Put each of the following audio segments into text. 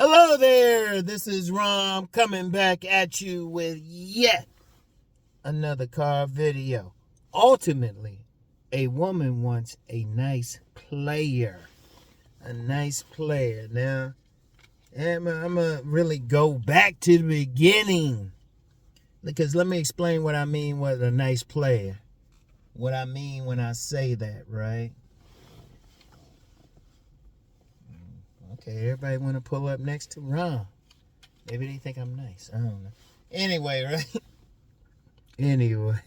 Hello there, this is Rom coming back at you with yet another car video. Ultimately, a woman wants a nice player. A nice player. Now, I'm going to really go back to the beginning. Because let me explain what I mean with a nice player. What I mean when I say that, right? Okay, everybody want to pull up next to Ron. Maybe they think I'm nice. I don't know. Anyway, right? Anyway.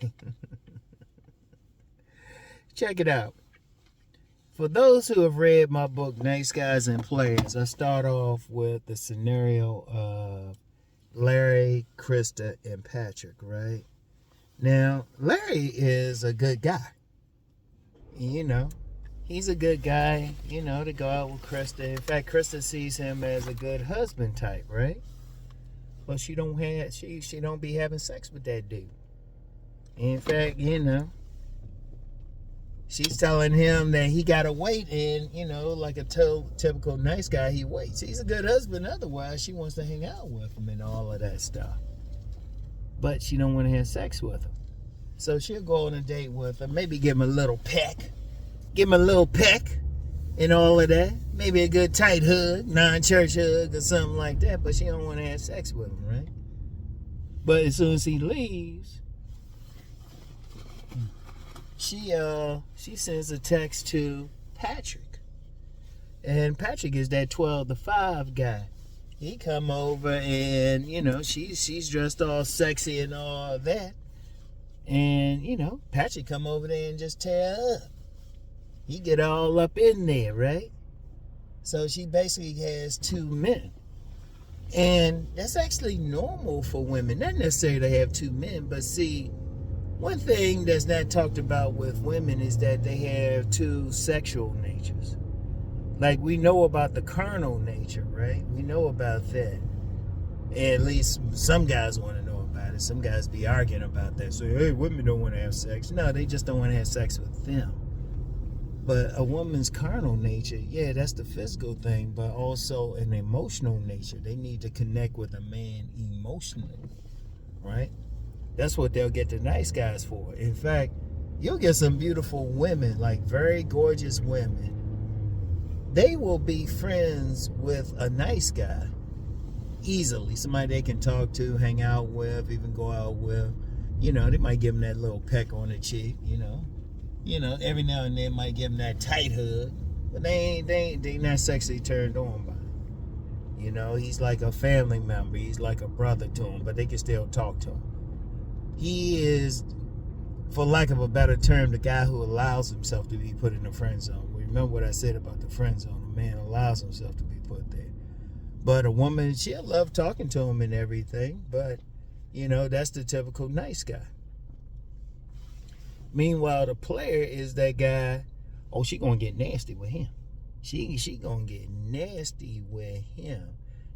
Check it out. For those who have read my book, Nice Guys and Players, I start off with the scenario of Larry, Krista, and Patrick, right? Now, Larry is a good guy. You know. He's a good guy, to go out with Krista. In fact, Krista sees him as a good husband type, right? But she don't be having sex with that dude. In fact, she's telling him that he gotta wait, and like a typical nice guy, he waits. He's a good husband. Otherwise, she wants to hang out with him and all of that stuff. But she don't want to have sex with him, so she'll go on a date with him, maybe give him a little peck. Give him a little peck and all of that. Maybe a good tight hug, non-church hug or something like that. But she don't want to have sex with him, right? But as soon as he leaves, she sends a text to Patrick. And Patrick is that 12 to 5 guy. He come over and, she's dressed all sexy and all that. And, Patrick come over there and just tear her up. He get all up in there, right? So she basically has 2 men. And that's actually normal for women. Not necessarily to have 2 men, but see, one thing that's not talked about with women is that they have 2 sexual natures. Like, we know about the carnal nature, right? We know about that. At least some guys want to know about it. Some guys be arguing about that. So, hey, women don't want to have sex. No, they just don't want to have sex with them. But a woman's carnal nature, yeah, that's the physical thing, but also an emotional nature. They need to connect with a man emotionally, right? That's what they'll get the nice guys for. In fact, you'll get some beautiful women, like very gorgeous women. They will be friends with a nice guy easily. Somebody they can talk to, hang out with, even go out with. They might give them that little peck on the cheek, every now and then might give him that tight hug, but they not sexually turned on by it. He's like a family member. He's like a brother to him, but they can still talk to him. He is, for lack of a better term, the guy who allows himself to be put in the friend zone. Remember what I said about the friend zone. A man allows himself to be put there. But a woman, she'll love talking to him and everything, but, that's the typical nice guy. Meanwhile, the player is that guy, she gonna get nasty with him. She gonna get nasty with him.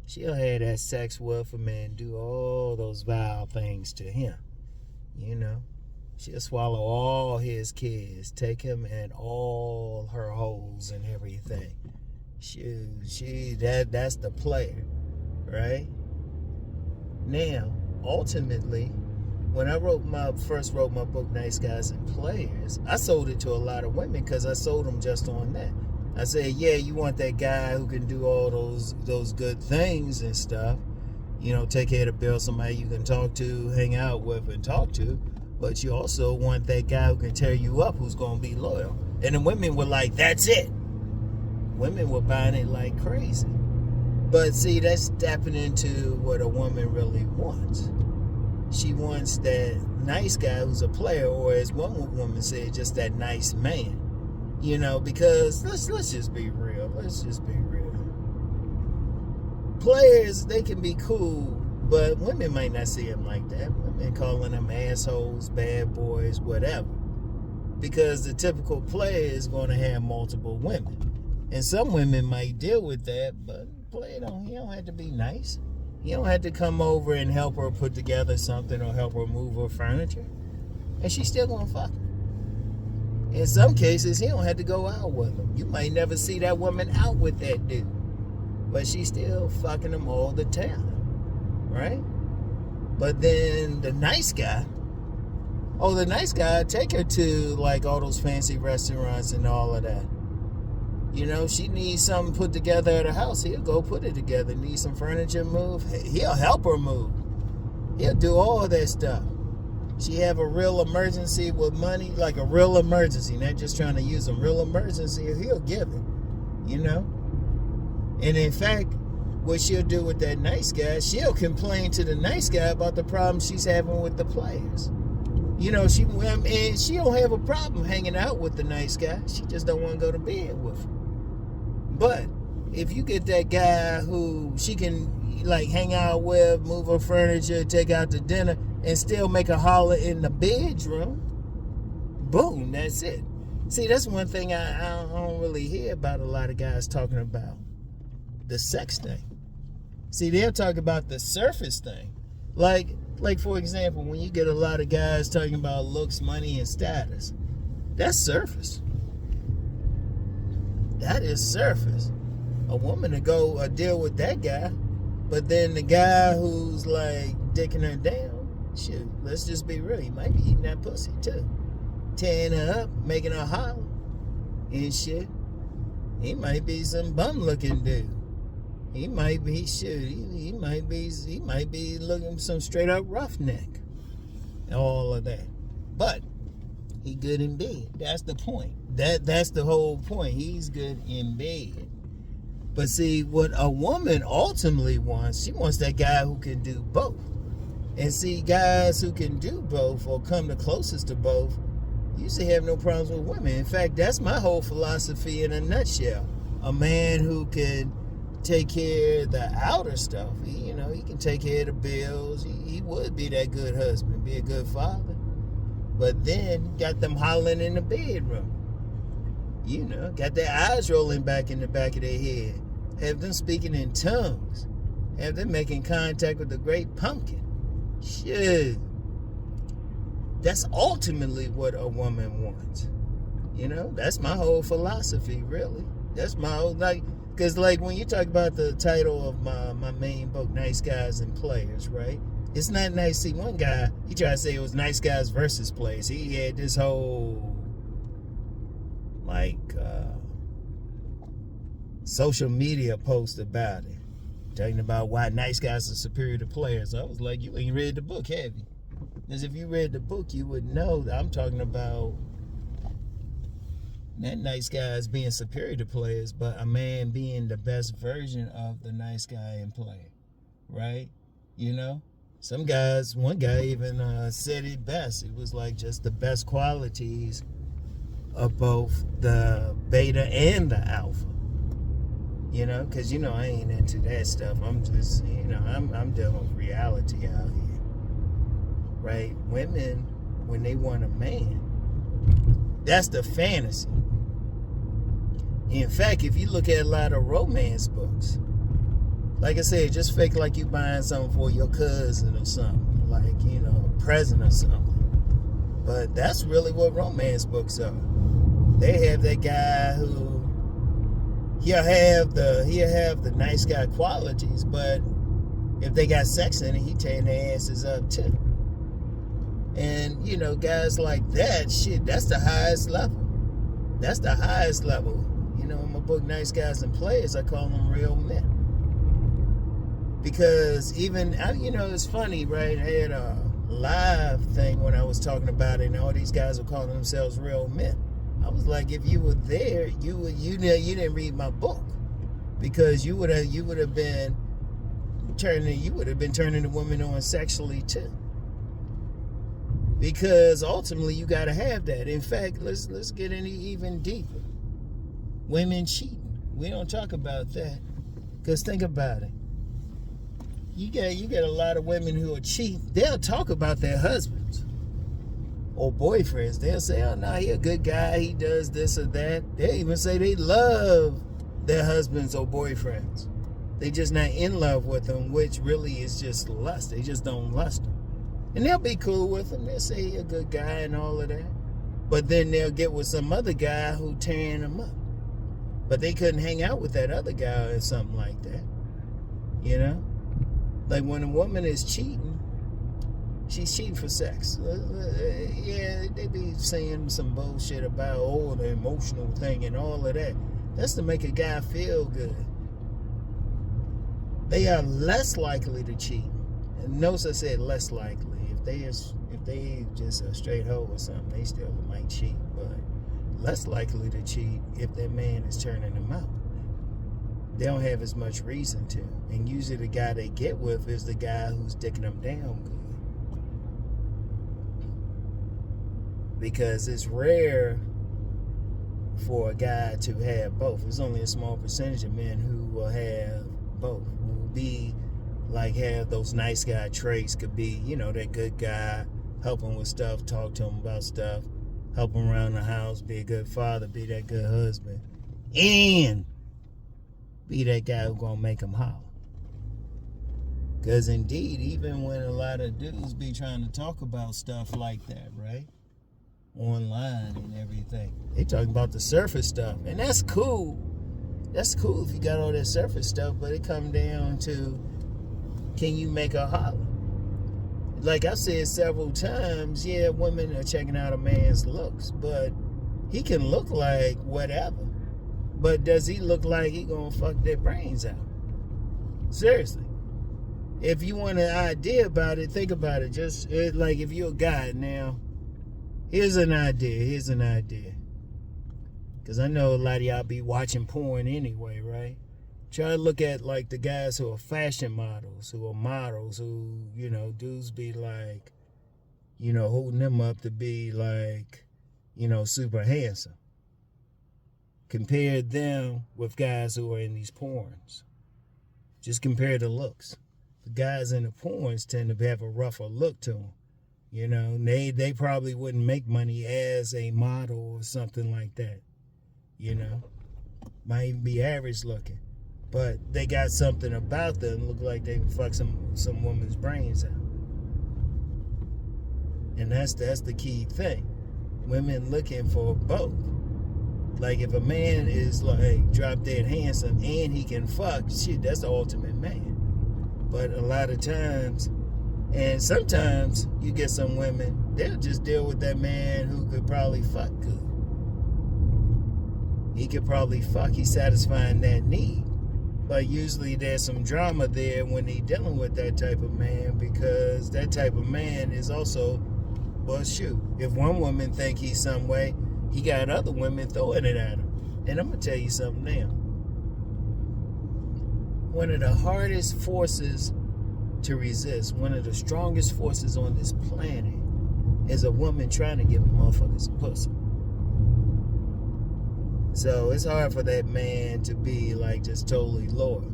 She'll have that sex with him and do all those vile things to him. She'll swallow all his kids, take him and all her hoes and everything. That's the player, right? Now, ultimately, when I first wrote my book, Nice Guys and Players, I sold it to a lot of women because I sold them just on that. I said, yeah, you want that guy who can do all those good things and stuff, take care of the bill, somebody you can talk to, hang out with and talk to, but you also want that guy who can tear you up, who's going to be loyal. And the women were like, that's it. Women were buying it like crazy. But see, that's tapping into what a woman really wants. She wants that nice guy who's a player, or as one woman said, just that nice man. Because let's just be real. Let's just be real. Players, they can be cool, but women might not see them like that. Women calling them assholes, bad boys, whatever. Because the typical player is going to have multiple women. And some women might deal with that, but player he don't have to be nice. He don't have to come over and help her put together something or help her move her furniture. And she's still gonna fuck him. In some cases, he don't have to go out with him. You might never see that woman out with that dude. but she's still fucking him all the time, right? But then the nice guy take her to like all those fancy restaurants and all of that. You know, she needs something put together at her house, he'll go put it together. Needs some furniture moved, he'll help her move. He'll do all of that stuff. She have a real emergency with money, like a real emergency, not just trying to use a real emergency, he'll give it, you know? And in fact, what she'll do with that nice guy, she'll complain to the nice guy about the problems she's having with the players. You know, she don't have a problem hanging out with the nice guy. She just don't want to go to bed with him. But if you get that guy who she can like hang out with, move her furniture, take out to dinner, and still make her holler in the bedroom, boom, that's it. See, that's one thing I don't really hear about a lot of guys talking about. The sex thing. See, they'll talk about the surface thing. Like for example, when you get a lot of guys talking about looks, money, and status, that's surface. That is surface. A woman to go deal with that guy, but then the guy who's like dicking her down, shit, let's just be real, he might be eating that pussy too. Tearing her up, making her holler and shit. He might be some bum looking dude. He might be he might be looking some straight up roughneck. All of that. But he good in bed. That's the point. That's the whole point. He's good in bed. But see, what a woman ultimately wants, she wants that guy who can do both. And see, guys who can do both or come the closest to both usually have no problems with women. In fact, that's my whole philosophy in a nutshell. A man who can take care of the outer stuff. He can take care of the bills. He would be that good husband, be a good father. But then got them hollering in the bedroom. You know, got their eyes rolling back in the back of their head. Have them speaking in tongues. Have them making contact with the great pumpkin. Shit. That's ultimately what a woman wants. You know, that's my whole philosophy, really. That's my whole, because when you talk about the title of my main book, Nice Guys and Players, right? It's not nice. See, one guy, he tried to say it was nice guys versus players. He had this whole, social media post about it. Talking about why nice guys are superior to players. I was like, you ain't read the book, have you? Because if you read the book, you would know that I'm talking about not nice guys being superior to players, but a man being the best version of the nice guy and player, right? You know? Some guys, one guy even said it best. It was like just the best qualities of both the beta and the alpha. You know, because, I ain't into that stuff. I'm just, I'm dealing with reality out here. Right? Women, when they want a man, that's the fantasy. In fact, if you look at a lot of romance books, like I said, just fake like you buying something for your cousin or something, like, a present or something. But that's really what romance books are. They have that guy who he'll have the nice guy qualities, but if they got sex in it, he tearing their asses up too. And guys like that, shit, that's the highest level. That's the highest level. In my book, Nice Guys and Players, I call them real men. Because even, it's funny, right? I had a live thing when I was talking about it, and all these guys were calling themselves real men. I was like, if you were there, you didn't read my book, because you would have been turning the woman on sexually too. Because ultimately you gotta have that. In fact, let's get any even deeper. Women cheating. We don't talk about that. Because think about it. You get a lot of women who are cheat. They'll talk about their husbands or boyfriends. They'll say, oh no, he a good guy, he does this or that. They'll even say they love their husbands or boyfriends. They just not in love with them, which really is just lust. They just don't lust them. And they'll be cool with him. They'll say he a good guy and all of that. But then they'll get with some other guy who tearing them up. But they couldn't hang out with that other guy or something like that. You know? Like when a woman is cheating, she's cheating for sex. Yeah, they be saying some bullshit about, the emotional thing and all of that. That's to make a guy feel good. They are less likely to cheat. And notice I said less likely. If they just a straight hoe or something, they still might cheat. But less likely to cheat if that man is turning them out. They don't have as much reason to. And usually the guy they get with is the guy who's dicking them down good. Because it's rare for a guy to have both. There's only a small percentage of men who will have both. Who will be like, have those nice guy traits. Could be, that good guy, help him with stuff, talk to him about stuff, help him around the house, be a good father, be that good husband, and be that guy who's gonna make him holler. Because indeed, even when a lot of dudes be trying to talk about stuff like that, right? Online and everything, they talking about the surface stuff, and that's cool. That's cool if you got all that surface stuff, but it come down to, can you make a holler? Like I said several times, yeah, women are checking out a man's looks, but he can look like whatever. But does he look like he gonna fuck their brains out? Seriously. If you want an idea about it, think about it. Like if you're a guy now, here's an idea. Because I know a lot of y'all be watching porn anyway, right? Try to look at like the guys who are fashion models, who dudes be like, holding them up to be like, super handsome. Compare them with guys who are in these porns. Just compare the looks. The guys in the porns tend to have a rougher look to them. They probably wouldn't make money as a model or something like that. Might even be average looking. But they got something about them, look like they can fuck some woman's brains out. And that's the key thing. Women looking for both. Like if a man is like drop dead handsome and he can fuck, shit, that's the ultimate man. But a lot of times, and sometimes you get some women, they'll just deal with that man who could probably fuck good. He could probably fuck, he's satisfying that need. But usually there's some drama there when they dealing with that type of man, because that type of man is also, well, shoot, if one woman think he's some way, he got other women throwing it at him. And I'm going to tell you something now. One of the hardest forces to resist, one of the strongest forces on this planet, is a woman trying to give a motherfucker some pussy. So it's hard for that man to be like just totally loyal.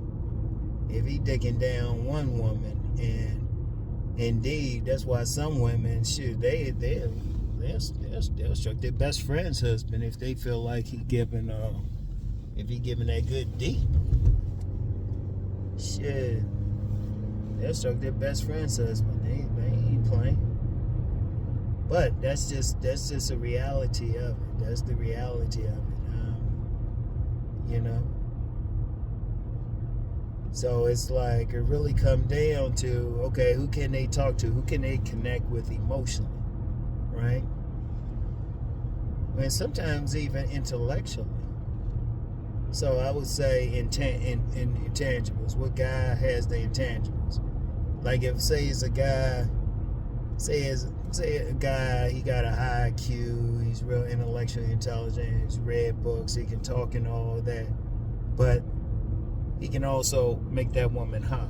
If he dicking down one woman, and indeed, that's why some women, shoot, they'll stroke their best friend's husband if they feel like he giving that good D. Shit, they'll stroke their best friend's husband. They ain't playing. But that's just a reality of it. That's the reality of it. So it's like it really come down to, okay, who can they talk to? Who can they connect with emotionally, right? And sometimes even intellectually. So I would say in intangibles. What guy has the intangibles? Like if say a guy, he got a high IQ, he's real intellectually intelligent, he's read books, he can talk and all that, but he can also make that woman holler.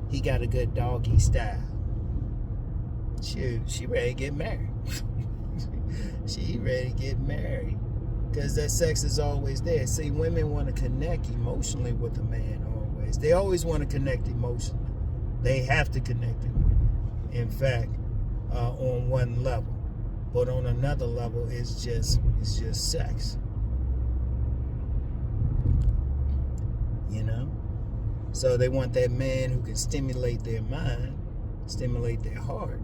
He got a good doggy style. Shoot, she ready to get married. She ready to get married. Because that sex is always there. See, women want to connect emotionally with a man always. They always want to connect emotionally. They have to connect it. In fact, on one level. But on another level, it's just sex. So they want that man who can stimulate their mind, stimulate their heart,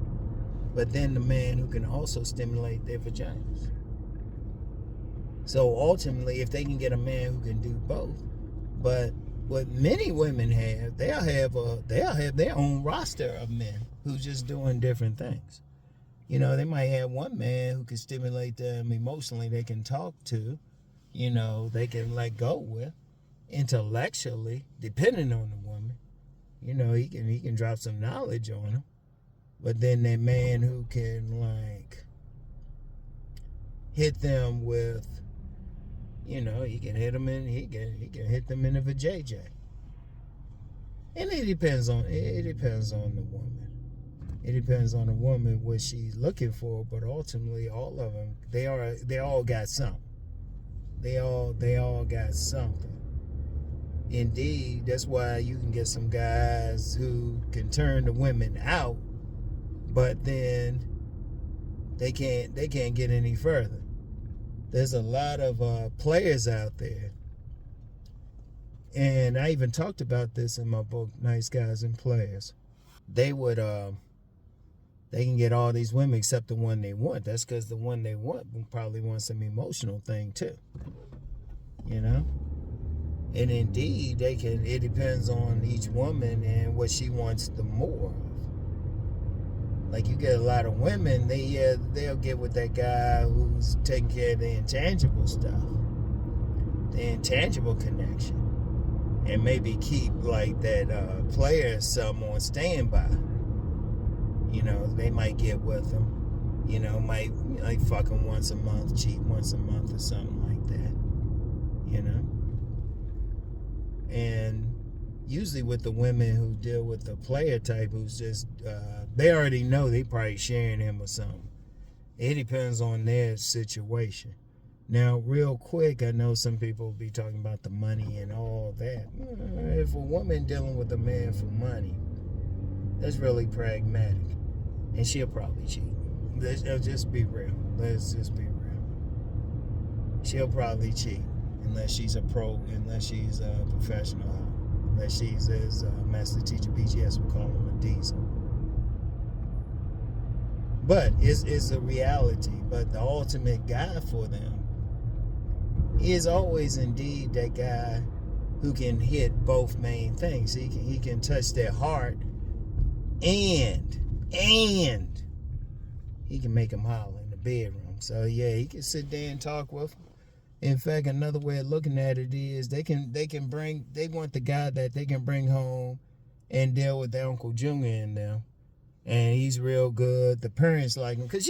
but then the man who can also stimulate their vaginas. So ultimately, if they can get a man who can do both, but what many women have, they'll have their own roster of men who's just doing different things. They might have one man who can stimulate them emotionally, they can talk to, they can let go with. Intellectually, depending on the woman, he can drop some knowledge on them. But then that man who can hit them with, he can hit them he can hit them in the vajayjay. And it depends on the woman. It depends on the woman what she's looking for, but ultimately all of them, they all got something. They all got something. Indeed, that's why you can get some guys who can turn the women out, but then they can't get any further. There's a lot of players out there, and I even talked about this in my book, Nice Guys and Players. They can get all these women except the one they want. That's because the one they want probably wants some emotional thing too. And indeed, it depends on each woman and what she wants the more of. Like, you get a lot of women, they'll get with that guy who's taking care of the intangible stuff, the intangible connection, and maybe keep that player some on standby. They might get with them, might fuck them once a month, cheat once a month or something like that, And usually with the women who deal with the player type who's just, they already know they probably sharing him or something. It depends on their situation. Now, real quick, I know some people will be talking about the money and all that. If a woman dealing with a man for money, that's really pragmatic. And she'll probably cheat. Let's just be real. Let's just be real. She'll probably cheat unless she's a professional, unless she's, as Master Teacher BGS would call him, a diesel. But it's a reality. But the ultimate guy for them is always indeed that guy who can hit both main things. He can touch their heart and he can make them holler in the bedroom. So yeah, he can sit there and talk with them. In fact, another way of looking at it is they want the guy that they can bring home and deal with their Uncle Junior in them. And he's real good. The parents like him. Because,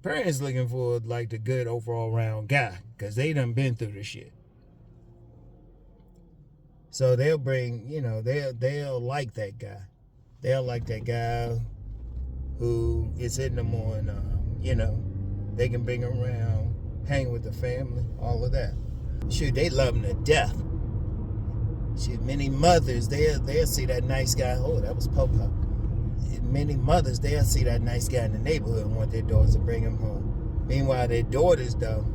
parents looking for, the good overall round guy. Because they done been through the shit. So they'll bring, they'll like that guy. They'll like that guy who is hitting them on, they can bring him around, hang with the family, all of that. Shoot, they love him to death. Shoot, many mothers, they'll see that nice guy. Oh, that was Popo. Many mothers, they'll see that nice guy in the neighborhood and want their daughters to bring him home. Meanwhile, their daughters, though,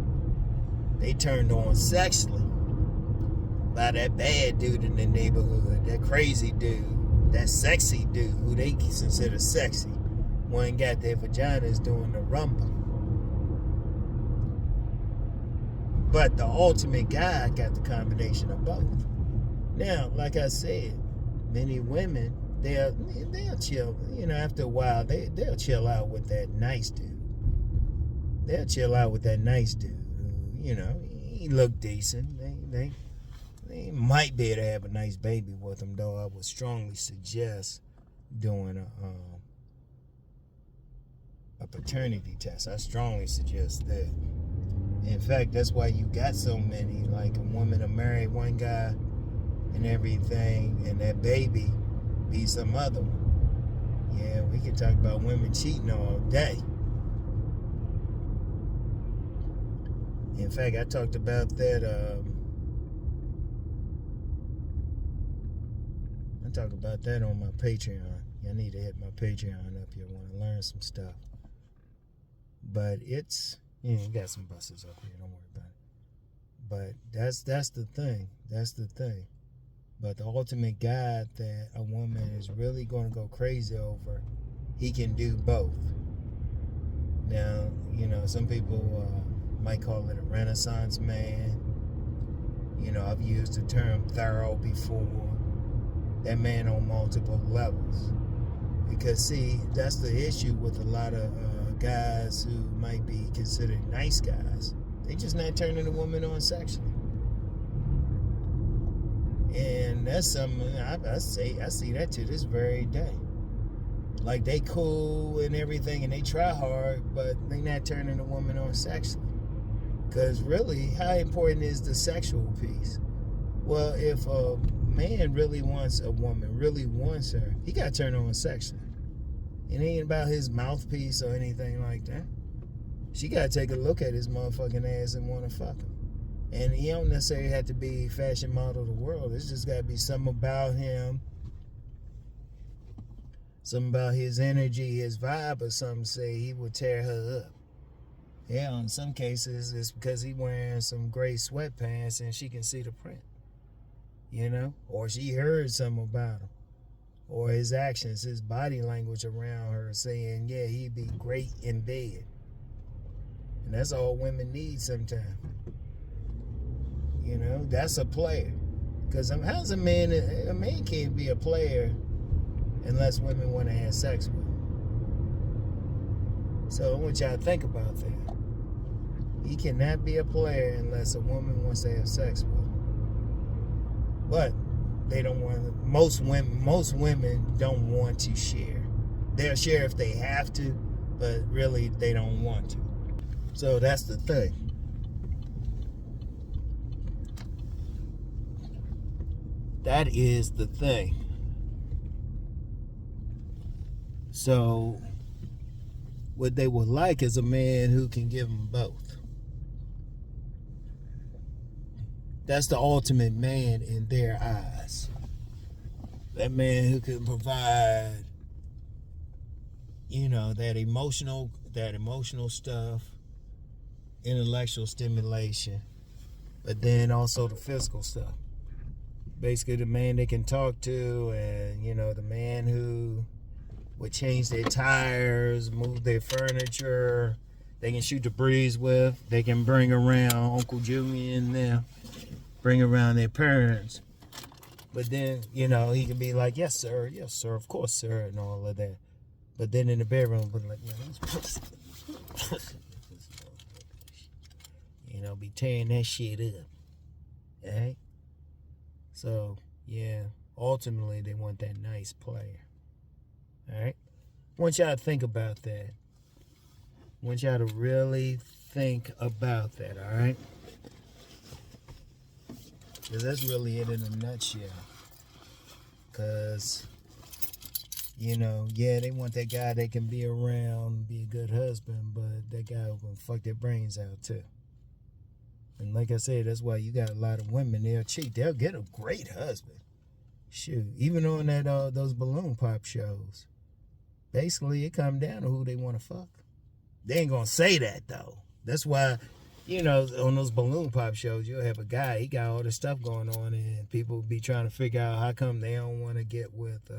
they turned on sexually by that bad dude in the neighborhood, that crazy dude, that sexy dude who they consider sexy. One got their vaginas doing the rumba. But the ultimate guy got the combination of both. Now, like I said, many women, they'll chill, after a while, they'll chill out with that nice dude. They'll chill out with that nice dude who, he look decent. They might be able to have a nice baby with him, though I would strongly suggest doing a paternity test. I strongly suggest that. In fact, that's why you got so many, a woman will marry one guy and everything, and that baby be some other one. Yeah, we can talk about women cheating all day. In fact, I talked about that. I talk about that on my Patreon. Y'all need to hit my Patreon up. You want to learn some stuff. But it's, you got some buses up here. Don't worry about it. But that's the thing. That's the thing. But the ultimate guy that a woman is really going to go crazy over, he can do both. Now, some people Might call it a Renaissance man. You know, I've used the term thorough before. That man on multiple levels. Because, see, that's the issue with a lot of guys who might be considered nice guys. They just not turning a woman on sexually. And that's something I see that to this very day. Like, they cool and everything, and they try hard, but they not turning a woman on sexually. Because really, how important is the sexual piece? Well, if a man really wants a woman, really wants her, he got to turn her on sexually. It ain't about his mouthpiece or anything like that. She got to take a look at his motherfucking ass and want to fuck him. And he don't necessarily have to be fashion model of the world. It's just got to be something about him, something about his energy, his vibe, or something say he would tear her up. Yeah, in some cases, it's because he wearing some gray sweatpants and she can see the print. You know? Or she heard something about him. Or his actions, his body language around her saying, yeah, he'd be great in bed. And that's all women need sometimes. You know, that's a player. Because how's a man can't be a player unless women want to have sex with him. So I want y'all to think about that. He cannot be a player unless a woman wants to have sex with him. But they don't want to. Most women don't want to share. They'll share if they have to, but really they don't want to. So that's the thing. That is the thing. So what they would like is a man who can give them both. That's the ultimate man in their eyes. That man who can provide, you know, that emotional stuff, intellectual stimulation, but then also the physical stuff. Basically the man they can talk to, and, you know, the man who would change their tires, move their furniture, they can shoot the breeze with, they can bring around Uncle Jimmy in there, bring around their parents. But then, you know, he can be like, yes, sir, of course, sir, and all of that. But then in the bedroom, be like, man, you know, be tearing that shit up. Alright? So, yeah, ultimately, they want that nice player. Alright? I want y'all to think about that. I want y'all to really think about that, alright? Because that's really it in a nutshell. Because, you know, yeah, they want that guy that can be around, be a good husband, but that guy will fuck their brains out too. And like I said, that's why you got a lot of women, they'll cheat. They'll get a great husband. Shoot, even on that those balloon pop shows. Basically, it comes down to who they want to fuck. They ain't going to say that, though. That's why, you know, on those balloon pop shows, you'll have a guy, he got all this stuff going on, and people be trying to figure out how come they don't want to get with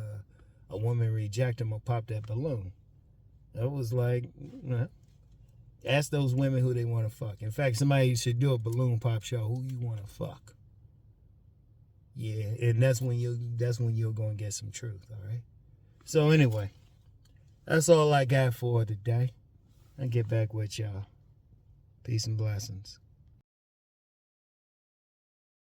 a woman, reject him or pop that balloon. That was like, ask those women who they want to fuck. In fact, somebody should do a balloon pop show, who you want to fuck. Yeah, and that's when you're going to get some truth, all right? So anyway, that's all I got for today. I'll get back with y'all. Peace and blessings.